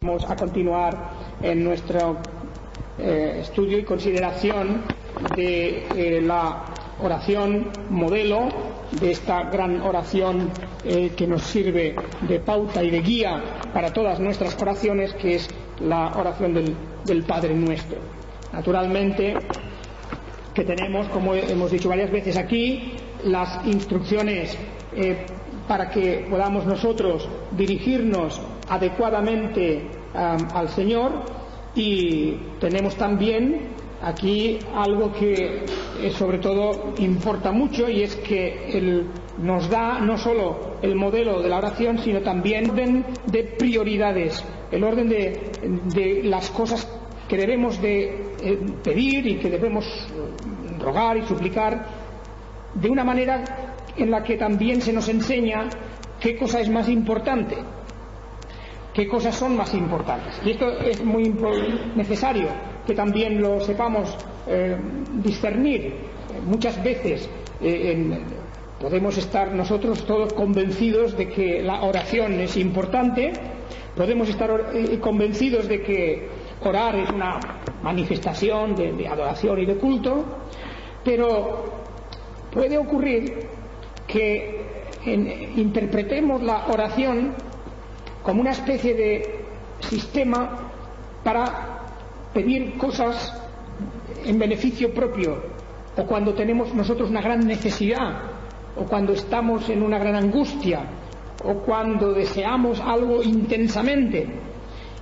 Vamos a continuar en nuestro estudio y consideración de la oración modelo, de esta gran oración que nos sirve de pauta y de guía para todas nuestras oraciones, que es la oración del Padre Nuestro. Naturalmente que tenemos, como hemos dicho varias veces aquí, las instrucciones para que podamos nosotros dirigirnos adecuadamente al Señor, y tenemos también aquí algo que sobre todo importa mucho, y es que Él nos da no solo el modelo de la oración, sino también el orden de prioridades, el orden de las cosas que debemos de pedir y que debemos rogar y suplicar, de una manera en la que también se nos enseña qué cosa es más importante, qué cosas son más importantes. Y esto es muy necesario que también lo sepamos discernir. Muchas veces podemos estar nosotros todos convencidos de que la oración es importante, podemos estar convencidos de que orar es una manifestación de adoración y de culto, pero puede ocurrir que interpretemos la oración como una especie de sistema para pedir cosas en beneficio propio, o cuando tenemos nosotros una gran necesidad, o cuando estamos en una gran angustia, o cuando deseamos algo intensamente.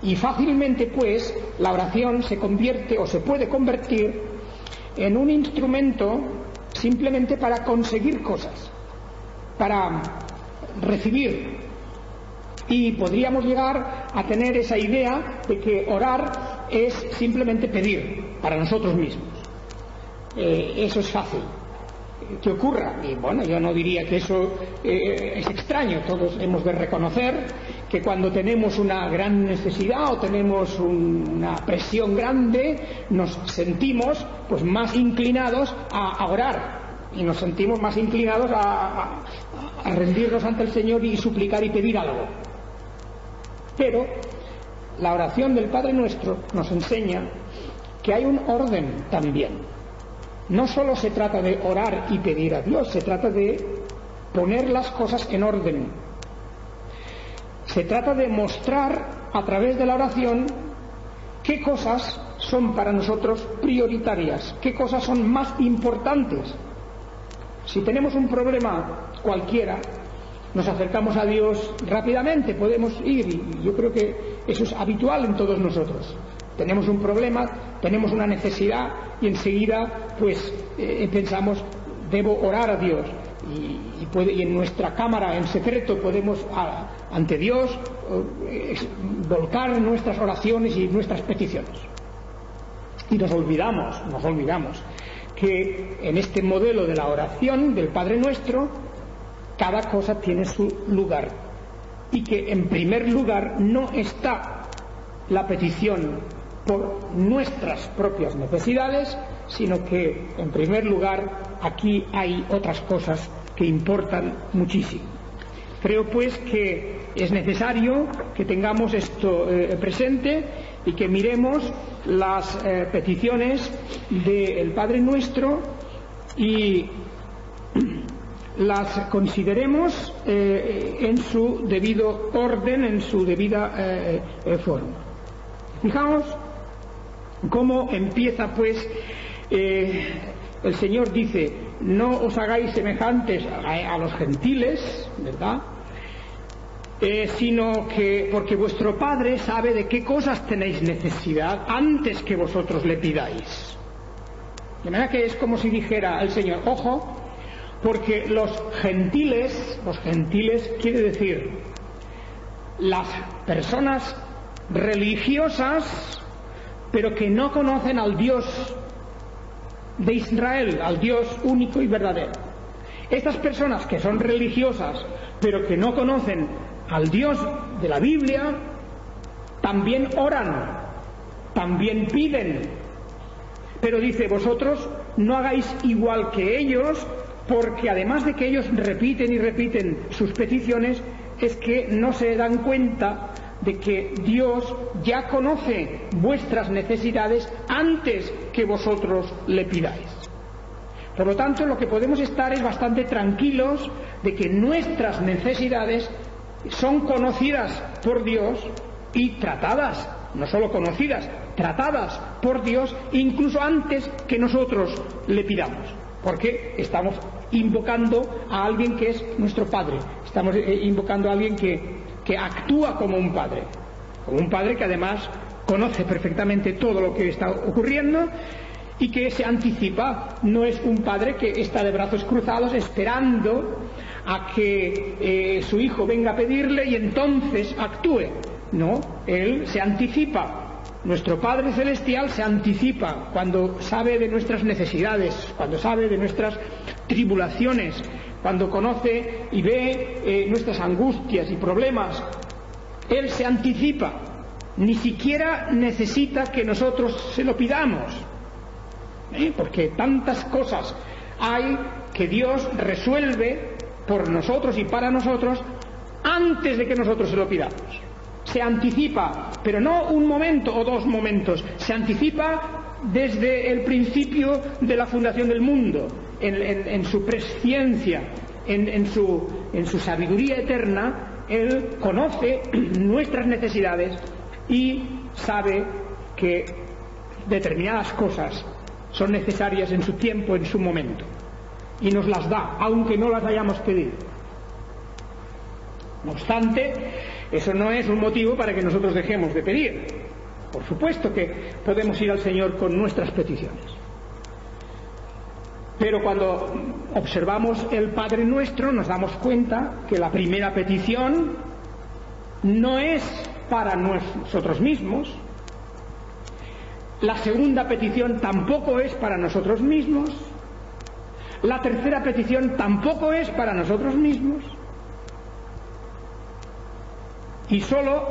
Y fácilmente, pues, la oración se convierte o se puede convertir en un instrumento simplemente para conseguir cosas, para recibir. Y podríamos llegar a tener esa idea de que orar es simplemente pedir para nosotros mismos. Eso es fácil que ocurra, y bueno, yo no diría que eso es extraño. Todos hemos de reconocer que cuando tenemos una gran necesidad o tenemos una presión grande, nos sentimos pues más inclinados a orar, y nos sentimos más inclinados a rendirnos ante el Señor y suplicar y pedir algo. Pero la oración del Padre Nuestro nos enseña que hay un orden también. No solo se trata de orar y pedir a Dios, se trata de poner las cosas en orden. Se trata de mostrar a través de la oración qué cosas son para nosotros prioritarias, qué cosas son más importantes. Si tenemos un problema cualquiera, nos acercamos a Dios rápidamente, podemos ir, y yo creo que eso es habitual en todos nosotros. Tenemos un problema, tenemos una necesidad, y enseguida pues pensamos, debo orar a Dios, y en nuestra cámara en secreto podemos ante Dios volcar nuestras oraciones y nuestras peticiones. Y nos olvidamos que en este modelo de la oración del Padre Nuestro, cada cosa tiene su lugar, y que en primer lugar no está la petición por nuestras propias necesidades, sino que en primer lugar aquí hay otras cosas que importan muchísimo. Creo pues que es necesario que tengamos esto presente y que miremos las peticiones del Padre Nuestro y las consideremos en su debido orden, en su debida forma. Fijaos cómo empieza pues el Señor dice: no os hagáis semejantes a los gentiles, ¿verdad? Sino que porque vuestro Padre sabe de qué cosas tenéis necesidad antes que vosotros le pidáis. De manera que es como si dijera el Señor: ojo, porque los gentiles quiere decir las personas religiosas, pero que no conocen al Dios de Israel, al Dios único y verdadero. Estas personas que son religiosas, pero que no conocen al Dios de la Biblia, también oran, también piden. Pero dice: vosotros no hagáis igual que ellos, porque además de que ellos repiten y repiten sus peticiones, es que no se dan cuenta de que Dios ya conoce vuestras necesidades antes que vosotros le pidáis. Por lo tanto, lo que podemos estar es bastante tranquilos de que nuestras necesidades son conocidas por Dios y tratadas, no solo conocidas, tratadas por Dios incluso antes que nosotros le pidamos, porque estamos invocando a alguien que es nuestro Padre, estamos invocando a alguien que actúa como un Padre que además conoce perfectamente todo lo que está ocurriendo y que se anticipa. No es un Padre que está de brazos cruzados esperando a que su hijo venga a pedirle y entonces actúe. No, Él se anticipa. Nuestro Padre Celestial se anticipa cuando sabe de nuestras necesidades, cuando sabe de nuestras tribulaciones, cuando conoce y ve nuestras angustias y problemas. Él se anticipa, ni siquiera necesita que nosotros se lo pidamos, porque tantas cosas hay que Dios resuelve por nosotros y para nosotros antes de que nosotros se lo pidamos. Se anticipa, pero no un momento o dos momentos, se anticipa desde el principio de la fundación del mundo, en su presciencia, en su sabiduría eterna. Él conoce nuestras necesidades y sabe que determinadas cosas son necesarias en su tiempo, en su momento, y nos las da, aunque no las hayamos pedido. No obstante, eso no es un motivo para que nosotros dejemos de pedir. Por supuesto que podemos ir al Señor con nuestras peticiones. Pero cuando observamos el Padre Nuestro nos damos cuenta que la primera petición no es para nosotros mismos, la segunda petición tampoco es para nosotros mismos, la tercera petición tampoco es para nosotros mismos, y solo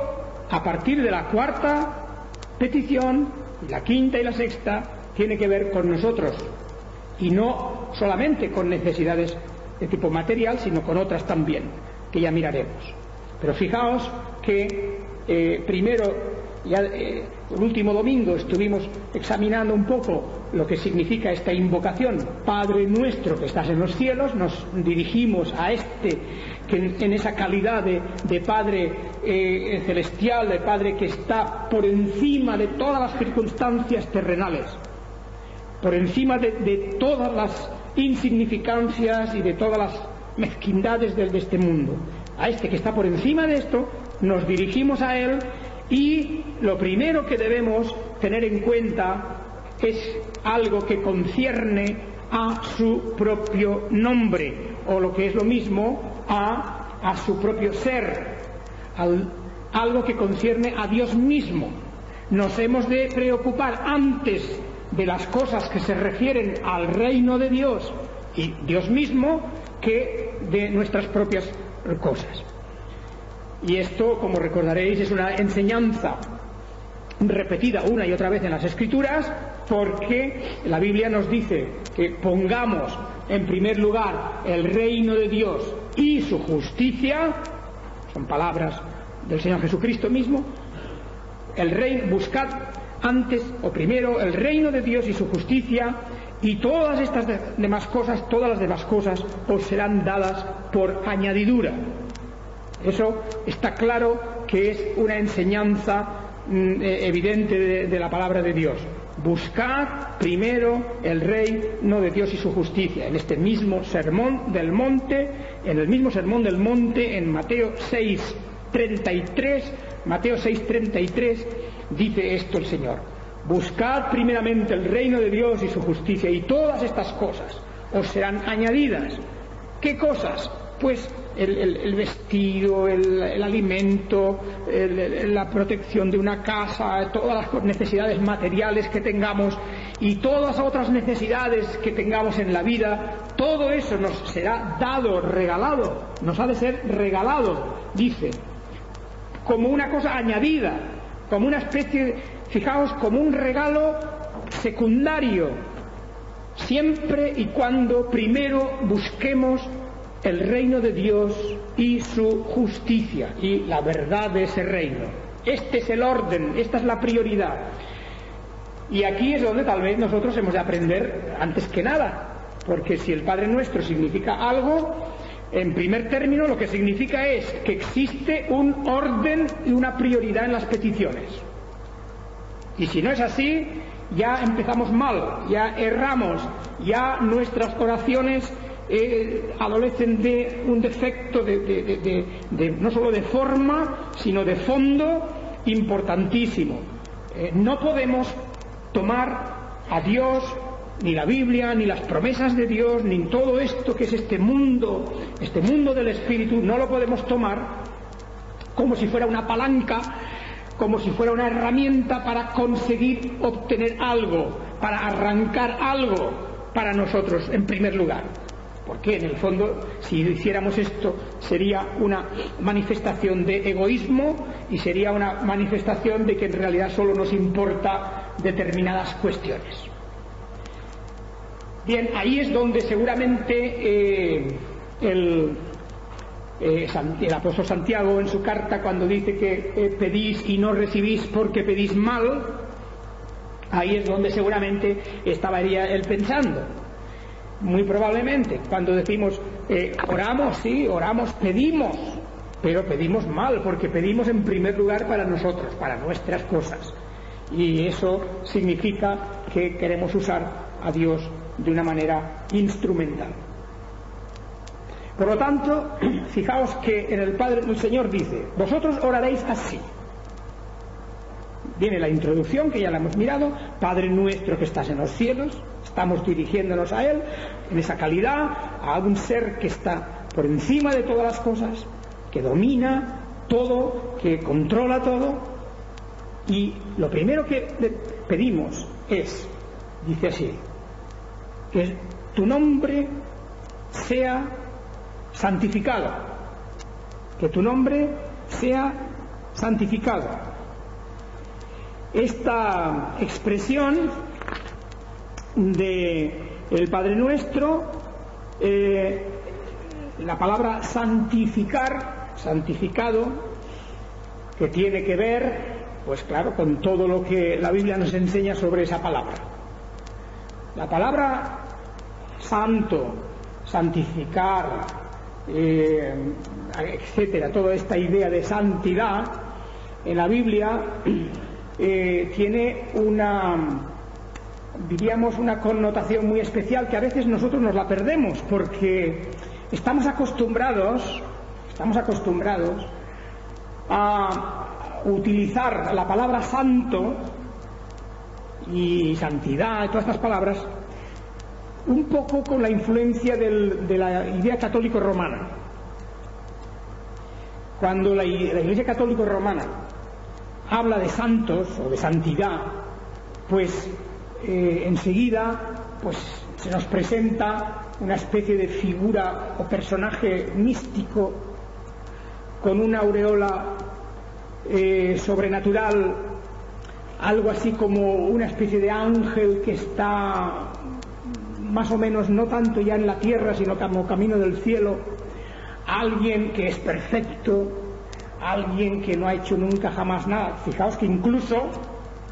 a partir de la cuarta petición, y la quinta y la sexta, tiene que ver con nosotros, y no solamente con necesidades de tipo material, sino con otras también, que ya miraremos. Pero fijaos que primero, ya el último domingo estuvimos examinando un poco lo que significa esta invocación, Padre nuestro que estás en los cielos. Nos dirigimos a este que en esa calidad de Padre celestial, de Padre que está por encima de todas las circunstancias terrenales, por encima de todas las insignificancias y de todas las mezquindades de este mundo. A este que está por encima de esto nos dirigimos a Él, y lo primero que debemos tener en cuenta es algo que concierne a su propio nombre, o lo que es lo mismo, a su propio ser, algo que concierne a Dios mismo. Nos hemos de preocupar antes de las cosas que se refieren al reino de Dios y Dios mismo que de nuestras propias cosas. Y esto, como recordaréis, es una enseñanza repetida una y otra vez en las Escrituras, porque la Biblia nos dice que pongamos en primer lugar el reino de Dios y su justicia. Son palabras del Señor Jesucristo mismo. Buscad antes o primero el reino de Dios y su justicia, y todas estas demás cosas, todas las demás cosas os serán dadas por añadidura. Eso está claro que es una enseñanza evidente de la palabra de Dios. Buscad primero el reino de Dios y su justicia. En este mismo sermón del monte, en Mateo 6:33, dice esto el Señor: buscad primeramente el reino de Dios y su justicia, y todas estas cosas os serán añadidas. ¿Qué cosas? Pues el vestido, el alimento, la protección de una casa, todas las necesidades materiales que tengamos y todas las otras necesidades que tengamos en la vida, todo eso nos será dado, regalado, nos ha de ser regalado, dice, como una cosa añadida, como una especie, fijaos, como un regalo secundario, siempre y cuando primero busquemos el reino de Dios y su justicia y la verdad de ese reino. Este es el orden, esta es la prioridad. Y aquí es donde tal vez nosotros hemos de aprender antes que nada, porque si el Padre Nuestro significa algo, en primer término lo que significa es que existe un orden y una prioridad en las peticiones. Y si no es así, ya empezamos mal, ya erramos, ya nuestras oraciones adolecen de un defecto no solo de forma, sino de fondo importantísimo. No podemos tomar a Dios, ni la Biblia, ni las promesas de Dios, ni todo esto que es este mundo del Espíritu, no lo podemos tomar como si fuera una palanca, como si fuera una herramienta para conseguir obtener algo, para arrancar algo para nosotros en primer lugar. Porque en el fondo, si hiciéramos esto, sería una manifestación de egoísmo y sería una manifestación de que en realidad solo nos importa determinadas cuestiones. Bien, ahí es donde seguramente el apóstol Santiago en su carta, cuando dice que pedís y no recibís porque pedís mal, ahí es donde seguramente estaría él pensando. Muy probablemente, cuando decimos oramos, sí, oramos, pedimos, pero pedimos mal, porque pedimos en primer lugar para nosotros, para nuestras cosas. Y eso significa que queremos usar a Dios de una manera instrumental. Por lo tanto, fijaos que en el Señor dice, vosotros oraréis así. Viene la introducción, que ya la hemos mirado, Padre nuestro que estás en los cielos, estamos dirigiéndonos a Él, en esa calidad, a un ser que está por encima de todas las cosas, que domina todo, que controla todo, y lo primero que le pedimos es, dice así, que tu nombre sea santificado, que tu nombre sea santificado. Esta expresión de el Padre Nuestro, la palabra santificar, santificado, que tiene que ver, pues claro, con todo lo que la Biblia nos enseña sobre esa palabra. La palabra santo, santificar, etcétera, toda esta idea de santidad en la Biblia tiene diríamos una connotación muy especial que a veces nosotros nos la perdemos porque estamos acostumbrados a utilizar la palabra santo y santidad y todas estas palabras un poco con la influencia de la idea católico-romana. Cuando la Iglesia católico-romana habla de santos o de santidad, pues enseguida pues se nos presenta una especie de figura o personaje místico con una aureola sobrenatural, algo así como una especie de ángel que está más o menos no tanto ya en la tierra sino como camino del cielo, alguien que es perfecto, alguien que no ha hecho nunca jamás nada. Fijaos que incluso,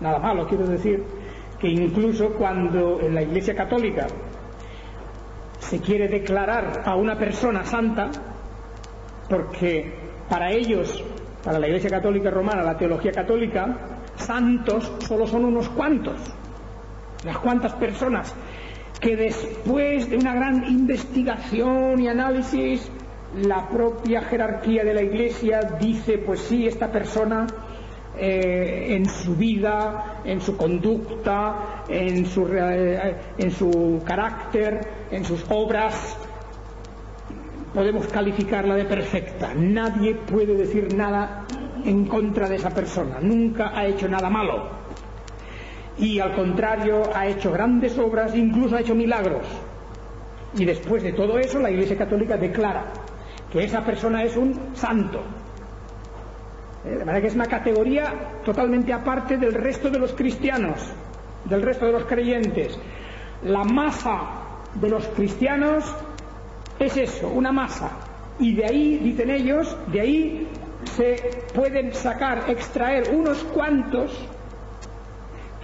nada malo quiero decir, que incluso cuando en la Iglesia católica se quiere declarar a una persona santa, porque para ellos, para la Iglesia católica romana, la teología católica, santos solo son unos cuantos, unas cuantas personas que después de una gran investigación y análisis, la propia jerarquía de la Iglesia dice, pues sí, esta persona en su vida, en su conducta, en su carácter, en sus obras, podemos calificarla de perfecta. Nadie puede decir nada en contra de esa persona, nunca ha hecho nada malo. Y al contrario, ha hecho grandes obras, incluso ha hecho milagros. Y después de todo eso, la Iglesia Católica declara que esa persona es un santo. De manera que es una categoría totalmente aparte del resto de los cristianos, del resto de los creyentes. La masa de los cristianos es eso, una masa. Y de ahí, dicen ellos, de ahí se pueden sacar, extraer unos cuantos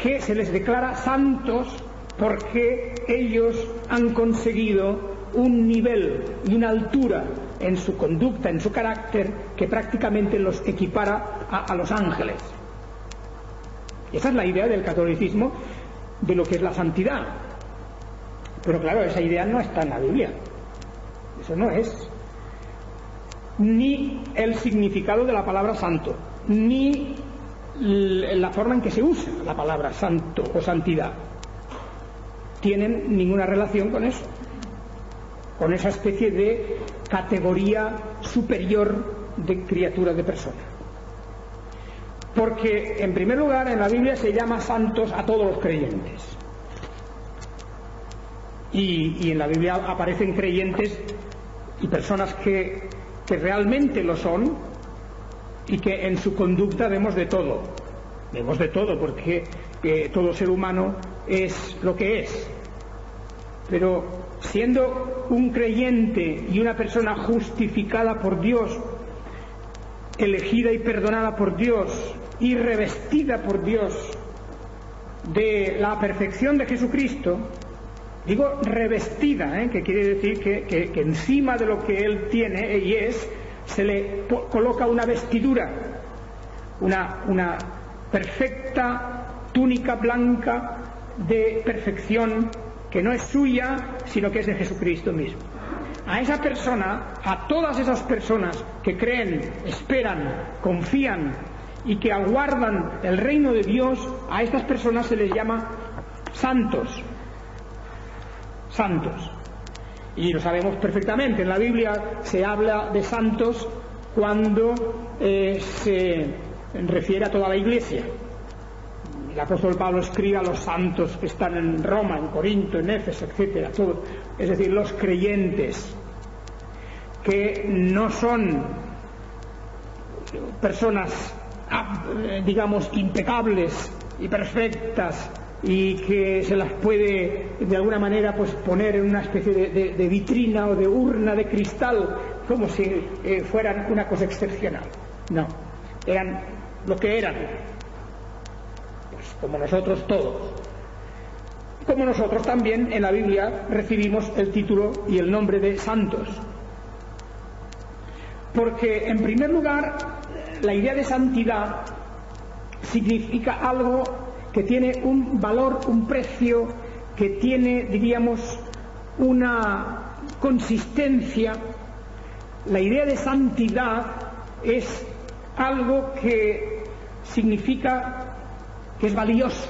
que se les declara santos porque ellos han conseguido un nivel y una altura en su conducta, en su carácter, que prácticamente los equipara a los ángeles. Esa es la idea del catolicismo de lo que es la santidad. Pero claro, esa idea no está en la Biblia. Eso no es ni el significado de la palabra santo, ni la forma en que se usa la palabra santo o santidad tienen ninguna relación con eso, con esa especie de categoría superior de criatura, de persona. Porque en primer lugar en la Biblia se llama santos a todos los creyentes, y en la Biblia aparecen creyentes y personas que realmente lo son, y que en su conducta vemos de todo, porque todo ser humano es lo que es. Pero siendo un creyente y una persona justificada por Dios, elegida y perdonada por Dios y revestida por Dios de la perfección de Jesucristo, digo revestida, que quiere decir que encima de lo que Él tiene y es, se le coloca una vestidura, una perfecta túnica blanca de perfección que no es suya, sino que es de Jesucristo mismo. A esa persona, a todas esas personas que creen, esperan, confían y que aguardan el reino de Dios, a estas personas se les llama santos. Santos. Y lo sabemos perfectamente. En la Biblia se habla de santos cuando se refiere a toda la Iglesia. El apóstol Pablo escribe a los santos que están en Roma, en Corinto, en Éfeso, etcétera, todo. Es decir, los creyentes que no son personas, digamos, impecables y perfectas, y que se las puede de alguna manera pues poner en una especie de vitrina o de urna de cristal como si fueran una cosa excepcional. No, eran lo que eran, pues como nosotros todos. Como nosotros también en la Biblia recibimos el título y el nombre de santos, porque en primer lugar la idea de santidad significa algo que tiene un valor, un precio, que tiene, diríamos, una consistencia. La idea de santidad es algo que significa que es valioso,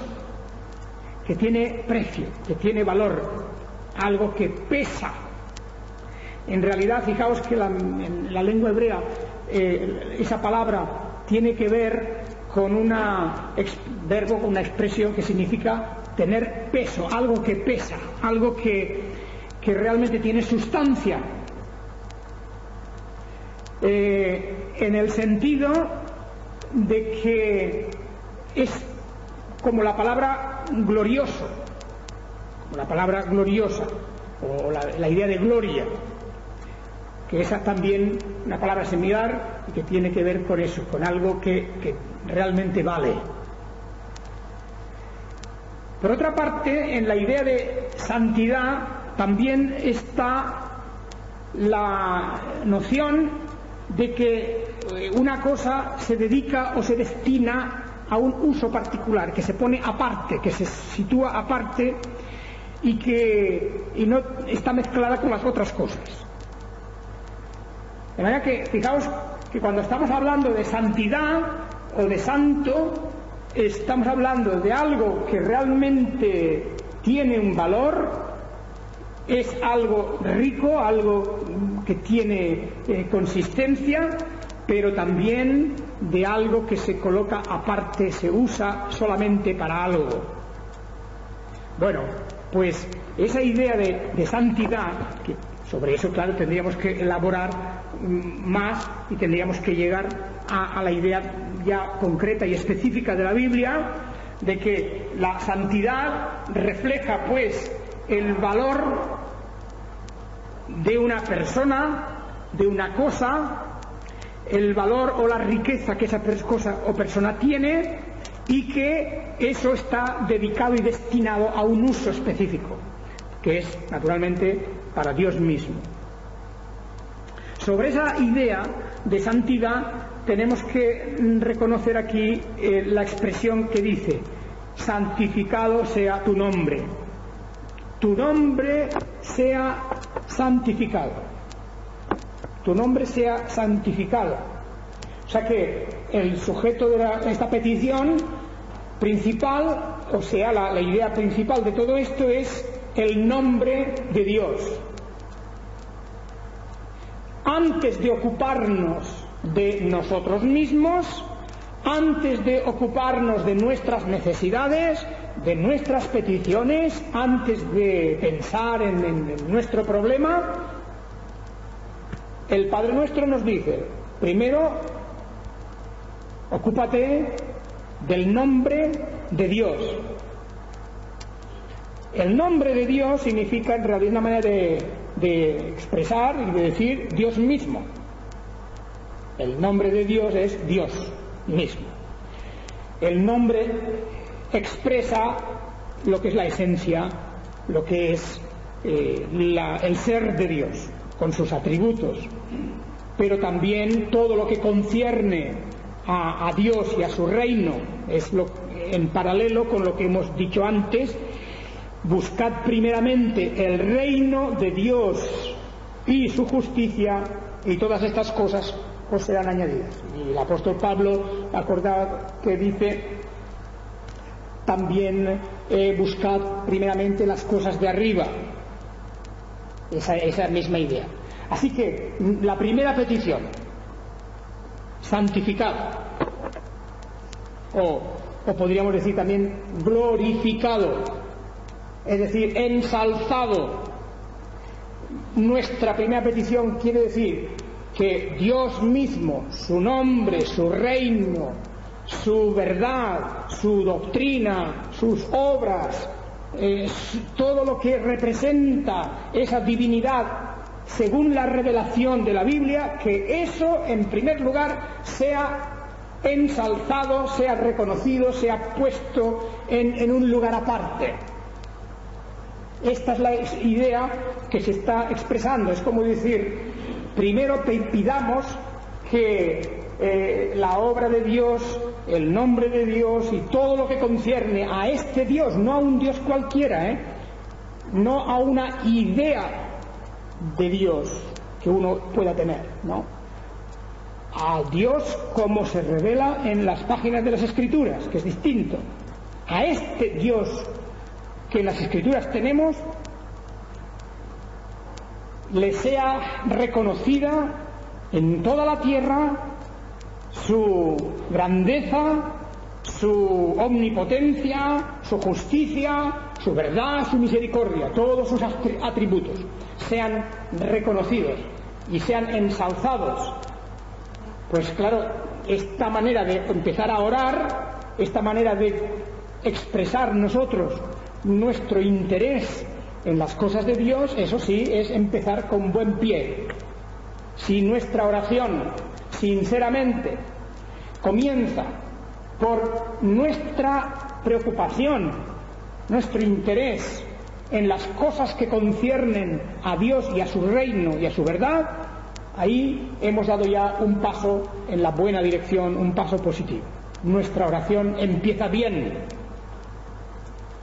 que tiene precio, que tiene valor, algo que pesa. En realidad, fijaos que en la lengua hebrea esa palabra tiene que ver con una expresión que significa tener peso, algo que pesa, algo que realmente tiene sustancia, en el sentido de que es como la palabra glorioso, como la palabra gloriosa, o la idea de gloria, que es también una palabra similar y que tiene que ver con eso, con algo que realmente vale. Por otra parte, en la idea de santidad también está la noción de que una cosa se dedica o se destina a un uso particular, que se pone aparte, que se sitúa aparte y no está mezclada con las otras cosas. De manera que, fijaos que cuando estamos hablando de santidad o de santo, estamos hablando de algo que realmente tiene un valor, es algo rico, algo que tiene consistencia, pero también de algo que se coloca aparte, se usa solamente para algo. Bueno, pues esa idea de santidad, que sobre eso, claro, tendríamos que elaborar más y tendríamos que llegar a la idea ya concreta y específica de la Biblia, de que la santidad refleja pues el valor de una persona, de una cosa, el valor o la riqueza que esa cosa o persona tiene, y que eso está dedicado y destinado a un uso específico, que es naturalmente para Dios mismo. Sobre esa idea de santidad tenemos que reconocer aquí la expresión que dice: santificado sea tu nombre. Tu nombre sea santificado. Tu nombre sea santificado. O sea que el sujeto de esta petición principal, o sea, la idea principal de todo esto es el nombre de Dios. Antes de ocuparnos de nosotros mismos, antes de ocuparnos de nuestras necesidades, de nuestras peticiones, antes de pensar en nuestro problema, el Padre Nuestro nos dice: primero, ocúpate del nombre de Dios. El nombre de Dios significa en realidad una manera de expresar y de decir Dios mismo. El nombre de Dios es Dios mismo. El nombre expresa lo que es la esencia, lo que es el ser de Dios, con sus atributos, pero también todo lo que concierne a Dios y a su reino. Es en paralelo con lo que hemos dicho antes: buscad primeramente el reino de Dios y su justicia, y todas estas cosas os serán añadidas. Y el apóstol Pablo, acordad que dice también: buscad primeramente las cosas de arriba. Esa misma idea. Así que la primera petición: santificado, o podríamos decir también glorificado, es decir, ensalzado. Nuestra primera petición quiere decir que Dios mismo, su nombre, su reino, su verdad, su doctrina, sus obras, todo lo que representa esa divinidad según la revelación de la Biblia, que eso en primer lugar sea ensalzado, sea reconocido, sea puesto en un lugar aparte. Esta es la idea que se está expresando. Es como decir: primero pidamos que la obra de Dios, el nombre de Dios y todo lo que concierne a este Dios, no a un Dios cualquiera, no a una idea de Dios que uno pueda tener, no, a Dios como se revela en las páginas de las Escrituras, que es distinto. A este Dios que en las Escrituras tenemos, le sea reconocida en toda la tierra su grandeza, su omnipotencia, su justicia, su verdad, su misericordia. Todos sus atributos sean reconocidos y sean ensalzados. Pues claro, esta manera de empezar a orar, esta manera de expresar nosotros nuestro interés en las cosas de Dios, eso sí, es empezar con buen pie. Si nuestra oración sinceramente comienza por nuestra preocupación, nuestro interés en las cosas que conciernen a Dios y a su reino y a su verdad, ahí hemos dado ya un paso en la buena dirección, un paso positivo. Nuestra oración empieza bien.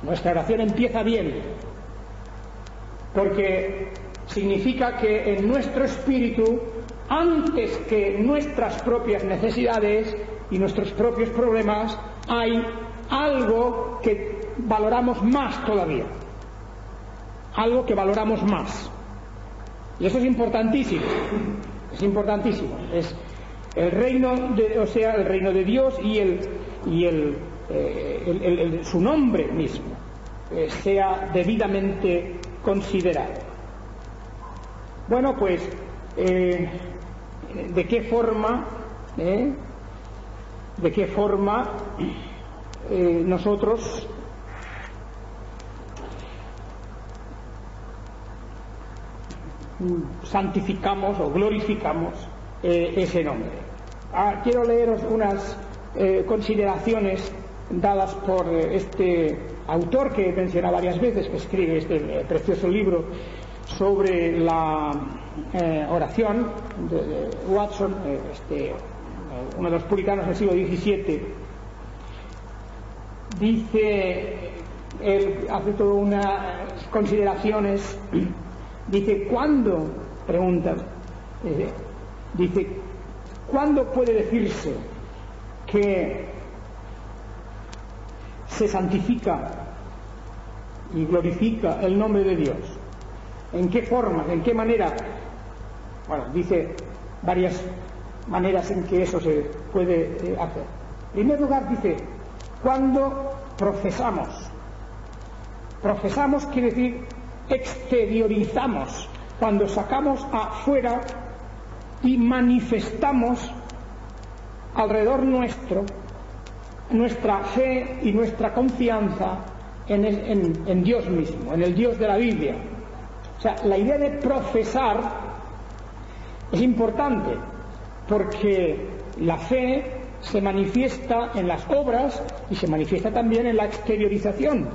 Nuestra oración empieza bien, porque significa que en nuestro espíritu, antes que nuestras propias necesidades y nuestros propios problemas, hay algo que valoramos más todavía, algo que valoramos más, y eso es importantísimo. Es importantísimo. Es el reino el reino de Dios y su nombre mismo sea debidamente considerado. Bueno, pues ¿de qué forma nosotros santificamos o glorificamos ese nombre. Quiero leeros unas consideraciones dadas por este autor que he mencionado varias veces, que escribe este precioso libro sobre la oración de Watson, uno de los puritanos del siglo XVII. Dice, él hace todas unas consideraciones, dice, ¿cuándo? Pregunta, dice, ¿cuándo puede decirse que se santifica y glorifica el nombre de Dios? ¿En qué forma? ¿En qué manera? Bueno, dice varias maneras en que eso se puede hacer. En primer lugar, dice, cuando profesamos. Profesamos quiere decir exteriorizamos, cuando sacamos afuera y manifestamos alrededor nuestro nuestra fe y nuestra confianza en Dios mismo, en el Dios de la Biblia. O sea, la idea de profesar es importante porque la fe se manifiesta en las obras y se manifiesta también en la exteriorización.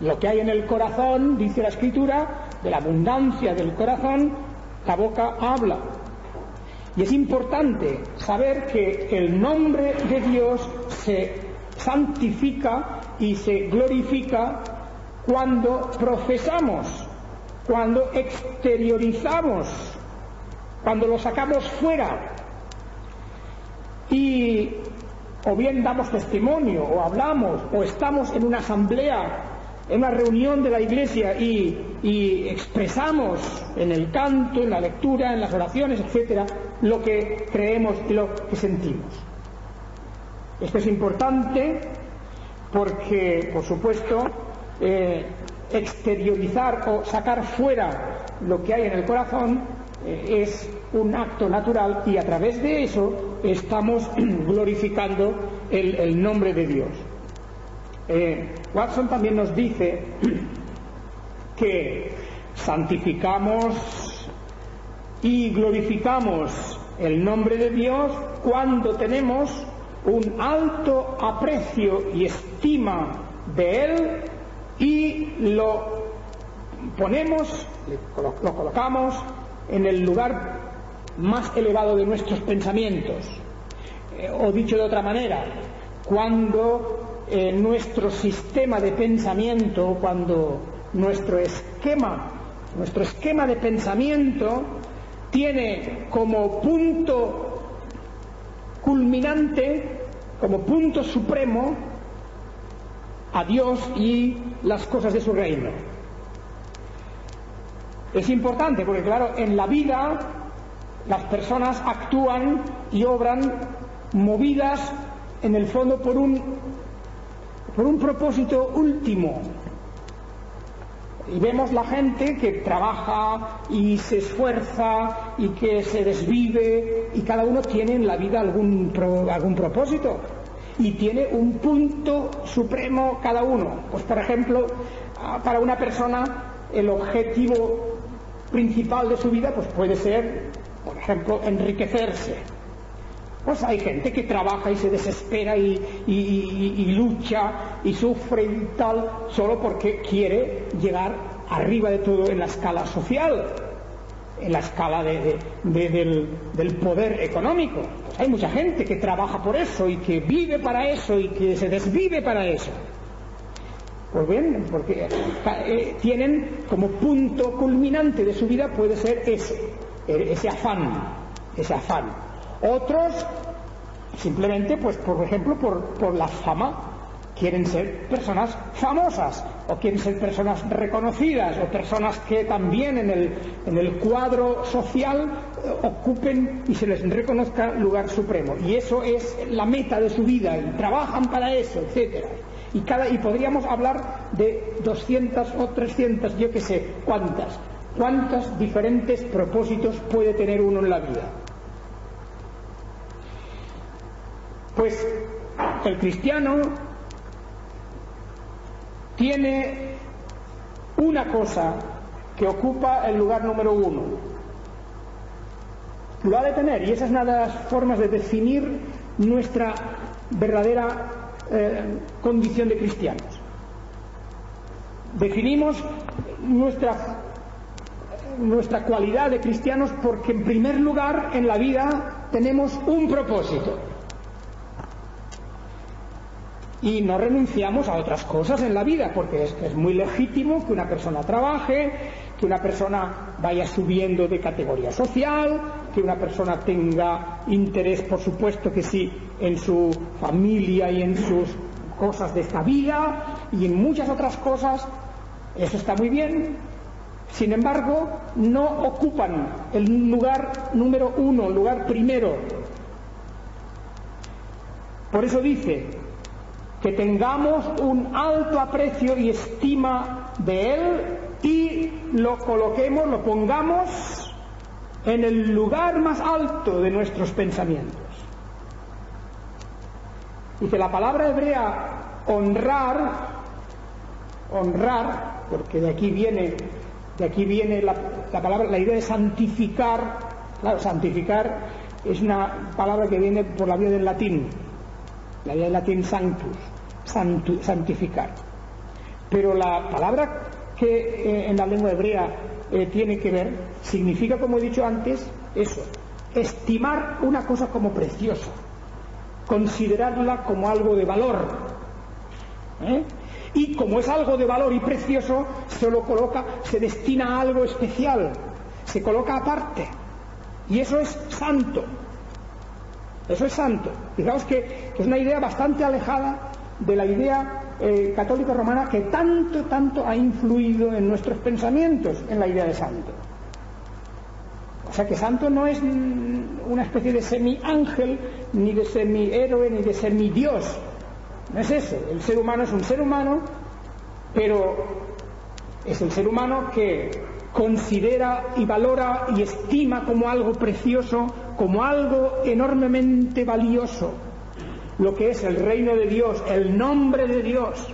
Lo que hay en el corazón, dice la Escritura, de la abundancia del corazón, la boca habla. Y es importante saber que el nombre de Dios se santifica y se glorifica cuando profesamos, cuando exteriorizamos, cuando lo sacamos fuera. Y o bien damos testimonio, o hablamos, o estamos en una asamblea, en una reunión de la Iglesia y expresamos en el canto, en la lectura, en las oraciones, etcétera, lo que creemos y lo que sentimos. Esto es importante porque, por supuesto, exteriorizar o sacar fuera lo que hay en el corazón es un acto natural y a través de eso estamos glorificando el nombre de Dios. Watson también nos dice que santificamos y glorificamos el nombre de Dios cuando tenemos un alto aprecio y estima de Él y lo ponemos, lo colocamos en el lugar más elevado de nuestros pensamientos. O dicho de otra manera, cuando nuestro sistema de pensamiento, cuando nuestro esquema de pensamiento tiene como punto culminante, como punto supremo, a Dios y las cosas de su reino. Es importante porque, claro, en la vida las personas actúan y obran movidas en el fondo por un propósito último. Y vemos la gente que trabaja y se esfuerza y que se desvive, y cada uno tiene en la vida algún propósito y tiene un punto supremo cada uno. Pues, por ejemplo, para una persona el objetivo principal de su vida pues puede ser, por ejemplo, enriquecerse. Pues hay gente que trabaja y se desespera y lucha y sufre y tal solo porque quiere llegar arriba de todo en la escala social, en la escala del poder económico. Pues hay mucha gente que trabaja por eso y que vive para eso y que se desvive para eso. Pues bien, porque tienen como punto culminante de su vida puede ser ese afán. Otros simplemente, pues por ejemplo, por la fama, quieren ser personas famosas o quieren ser personas reconocidas o personas que también en el cuadro social ocupen y se les reconozca lugar supremo. Y eso es la meta de su vida y trabajan para eso, etcétera. Y podríamos hablar de 200 o 300, yo qué sé, cuántos diferentes propósitos puede tener uno en la vida. Pues el cristiano tiene una cosa que ocupa el lugar número 1 Lo ha de tener, y esa es una de las formas de definir nuestra verdadera condición de cristianos. Definimos nuestra cualidad de cristianos porque, en primer lugar, en la vida tenemos un propósito. Y no renunciamos a otras cosas en la vida, porque es muy legítimo que una persona trabaje, que una persona vaya subiendo de categoría social, que una persona tenga interés, por supuesto que sí, en su familia y en sus cosas de esta vida y en muchas otras cosas. Eso está muy bien. Sin embargo, no ocupan el lugar número uno, el lugar primero. Por eso dice que tengamos un alto aprecio y estima de Él y lo coloquemos, lo pongamos en el lugar más alto de nuestros pensamientos. Dice la palabra hebrea honrar, porque de aquí viene la palabra, la idea de santificar. Claro, santificar es una palabra que viene por la vía del latín, la vía del latín sanctus, santificar. Pero la palabra que en la lengua hebrea tiene que ver, significa, como he dicho antes, eso: estimar una cosa como preciosa, considerarla como algo de valor, y como es algo de valor y precioso, se destina a algo especial, se coloca aparte, y eso es santo. Eso es santo. Fijaos que es una idea bastante alejada de la idea católica romana, que tanto ha influido en nuestros pensamientos, en la idea de santo. O sea que santo no es una especie de semi-ángel, ni de semi-héroe, ni de semi-dios. No es eso. El ser humano es un ser humano, pero es el ser humano que considera y valora y estima como algo precioso, como algo enormemente valioso, lo que es el reino de Dios, el nombre de Dios,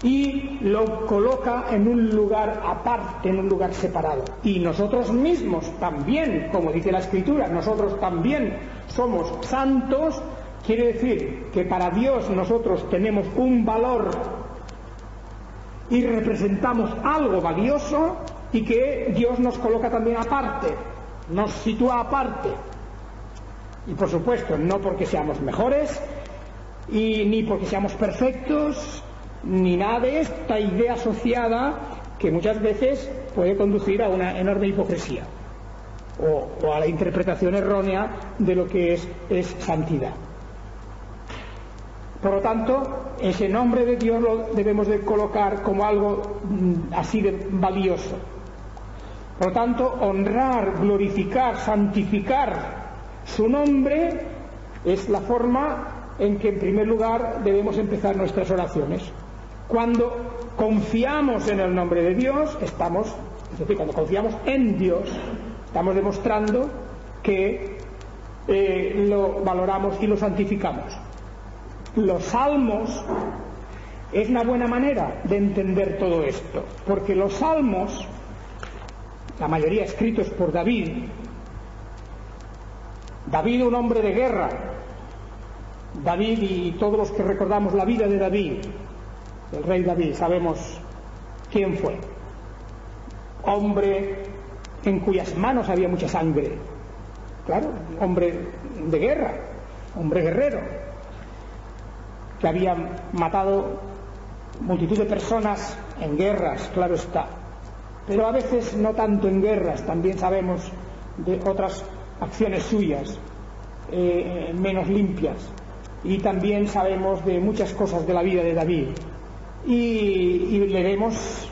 y lo coloca en un lugar aparte, en un lugar separado. Y nosotros mismos también, como dice la Escritura, nosotros también somos santos. Quiere decir que para Dios nosotros tenemos un valor y representamos algo valioso, y que Dios nos coloca también aparte, nos sitúa aparte. Y por supuesto, no porque seamos mejores, ni porque seamos perfectos, ni nada de esta idea asociada que muchas veces puede conducir a una enorme hipocresía o a la interpretación errónea de lo que es santidad. Por lo tanto, ese nombre de Dios lo debemos de colocar como algo así de valioso. Por lo tanto, honrar, glorificar, santificar su nombre es la forma en que, en primer lugar, debemos empezar nuestras oraciones. Cuando confiamos en el nombre de Dios, es decir, cuando confiamos en Dios, estamos demostrando que lo valoramos y lo santificamos. Los salmos es una buena manera de entender todo esto, porque los salmos, la mayoría escritos por David, un hombre de guerra, David, y todos los que recordamos la vida de David, el rey David, sabemos quién fue. Hombre en cuyas manos había mucha sangre, claro, hombre de guerra, hombre guerrero, que había matado multitud de personas en guerras, claro está. Pero a veces no tanto en guerras, también sabemos de otras acciones suyas menos limpias, y también sabemos de muchas cosas de la vida de David, y le vemos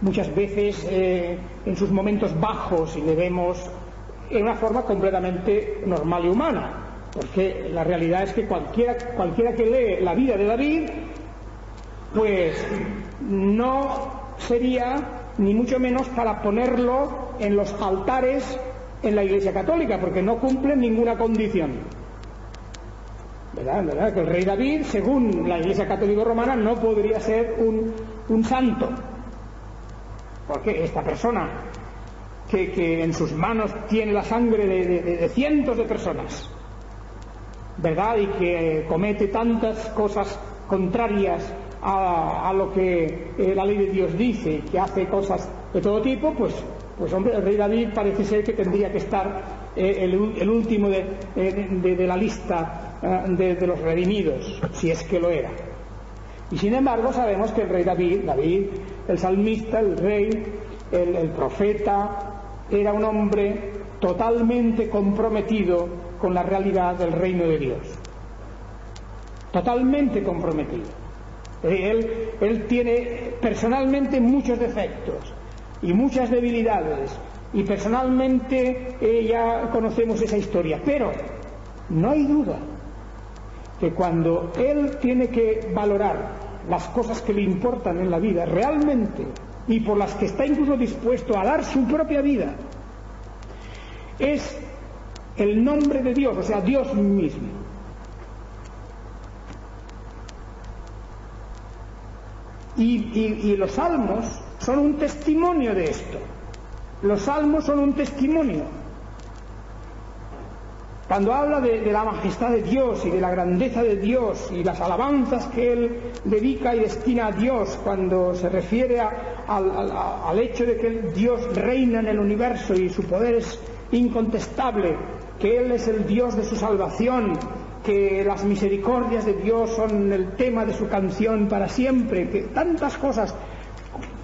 muchas veces en sus momentos bajos, y le vemos en una forma completamente normal y humana, porque la realidad es que cualquiera que lee la vida de David, pues no sería ni mucho menos para ponerlo en los altares en la Iglesia Católica, porque no cumple ninguna condición. ¿Verdad? Que el rey David, según la Iglesia Católica Romana, no podría ser un santo, porque esta persona que en sus manos tiene la sangre de cientos de personas, ¿verdad? Y que comete tantas cosas contrarias a lo que la ley de Dios dice, que hace cosas de todo tipo, pues hombre, el rey David parece ser que tendría que estar el último de la lista de los redimidos, si es que lo era. Y sin embargo sabemos que el rey David, el salmista, el rey, el profeta, era un hombre totalmente comprometido con la realidad del reino de Dios. Totalmente comprometido. Él tiene personalmente muchos defectos y muchas debilidades, y personalmente ya conocemos esa historia, pero no hay duda que cuando él tiene que valorar las cosas que le importan en la vida realmente, y por las que está incluso dispuesto a dar su propia vida, es el nombre de Dios, o sea, Dios mismo. Y los salmos son un testimonio de esto. Los salmos son un testimonio. Cuando habla de la majestad de Dios y de la grandeza de Dios y las alabanzas que él dedica y destina a Dios, cuando se refiere al hecho de que Dios reina en el universo y su poder es incontestable, que Él es el Dios de su salvación, que las misericordias de Dios son el tema de su canción para siempre, que tantas cosas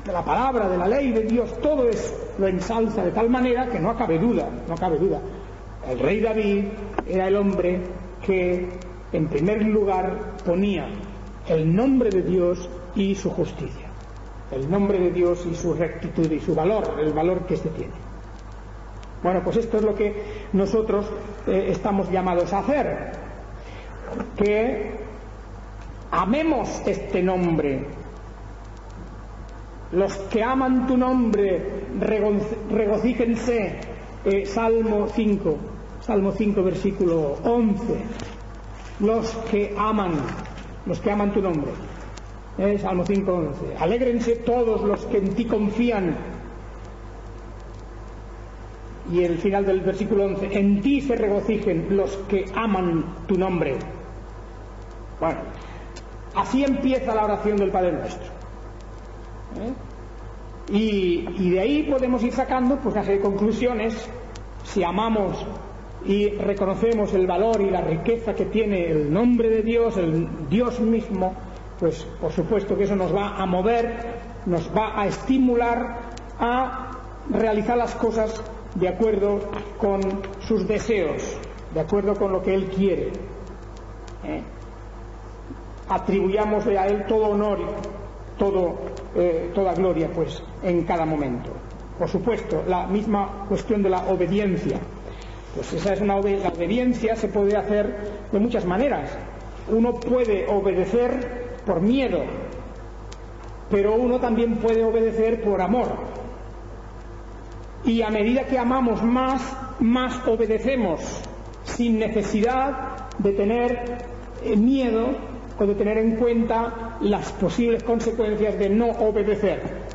de la palabra, de la ley de Dios, todo lo ensalza de tal manera que no cabe duda. El rey David era el hombre que en primer lugar ponía el nombre de Dios y su justicia, el nombre de Dios y su rectitud y su valor, el valor que éste tiene. Bueno, pues esto es lo que nosotros estamos llamados a hacer, que amemos este nombre. Los que aman tu nombre, regocíjense. Salmo 5, versículo 11. Los que aman tu nombre. Salmo 5, 11. Alégrense todos los que en ti confían. Y el final del versículo 11, en ti se regocijen los que aman tu nombre. Bueno, así empieza la oración del Padre Nuestro. Y de ahí podemos ir sacando pues una serie de conclusiones. Si amamos y reconocemos el valor y la riqueza que tiene el nombre de Dios, el Dios mismo, pues por supuesto que eso nos va a mover, nos va a estimular a realizar las cosas de acuerdo con sus deseos, de acuerdo con lo que Él quiere. Atribuyámosle a Él todo honor, toda gloria, pues, en cada momento. Por supuesto, la misma cuestión de la obediencia. Pues esa es la obediencia se puede hacer de muchas maneras. Uno puede obedecer por miedo, pero uno también puede obedecer por amor. Y a medida que amamos más obedecemos, sin necesidad de tener miedo o de tener en cuenta las posibles consecuencias de no obedecer.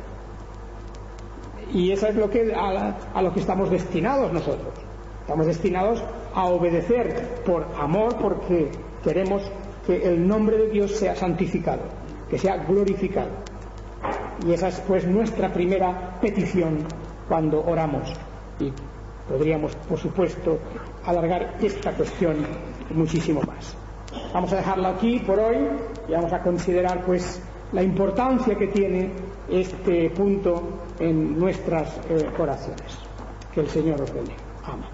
Y eso es a lo que estamos destinados nosotros. Estamos destinados a obedecer por amor, porque queremos que el nombre de Dios sea santificado, que sea glorificado. Y esa es pues nuestra primera petición cuando oramos. Y podríamos, por supuesto, alargar esta cuestión muchísimo más. Vamos a dejarlo aquí por hoy y vamos a considerar pues la importancia que tiene este punto en nuestras oraciones. Que el Señor os bendiga. Amén.